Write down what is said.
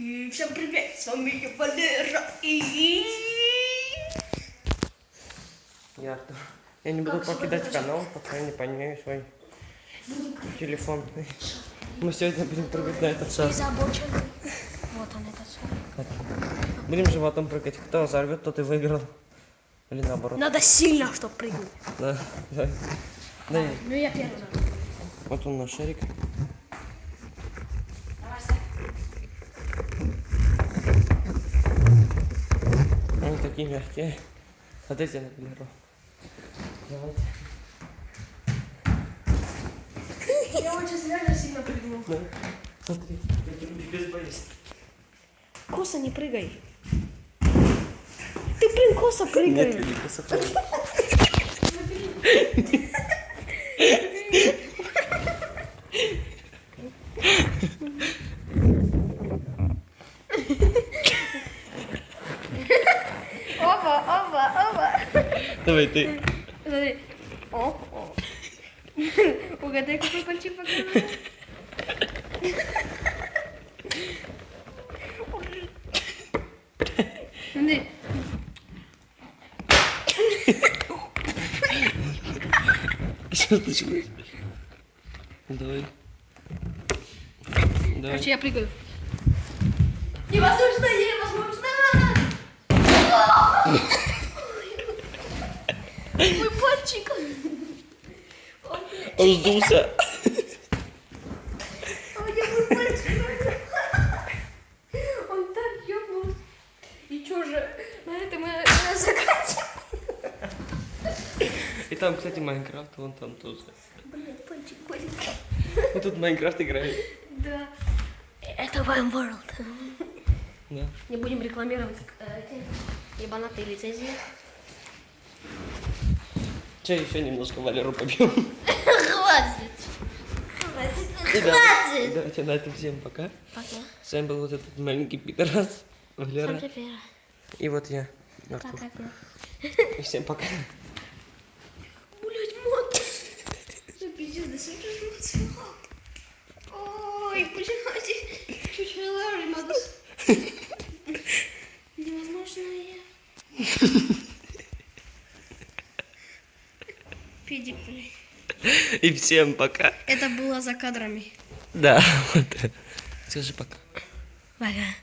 И всем привет, с вами Валера и... Я не буду покидать канал, пока не поменяю свой телефон. Мы сегодня будем прыгать на этот шар. Вот он, этот шар. Будем животом прыгать. Кто взорвет, тот и выиграл. Или наоборот. Надо сильно, чтобы прыгнуть. Да, да. Да. Ну я первый. Вот он наш шарик. Они такие мягкие. Смотрите на Валеру. Давайте. Я очень реально сильно прыгнул. Да. Смотри, без боязни. Косо не прыгай. Ты, блин, косо прыгаешь. Нет, не косо. Опа. Давай ты. Смотри. О. Угадай, какой пальчик показывает. Смотри. Что ты делаешь? Давай. Давай. Короче, я прыгаю. Невозможно. Мой пальчик. Он сдулся. Мой пальчик. Он так ёбнул. И чё же, на этом мы заканчиваем. И там, кстати, Майнкрафт, вон там тоже. Блядь, пальчик болит. Мы тут Майнкрафт играем. Да. Это Vine World. Да. Не будем рекламировать эти ебанатые лицензии. Че, еще немножко Валеру побьем. Хватит. И давайте на этом всем пока. Пока. С вами был вот этот маленький пидорас, Валера. Сам теперь. И вот я, Артур. Пока. И всем пока. Блять, мат. Ну пиздец, да сейчас ой, блядь. Чуть лажи, Мадус. Невозможно я. Пидик, блядь. И всем пока. Это было за кадрами. Да, вот. Скажи пока. Пока.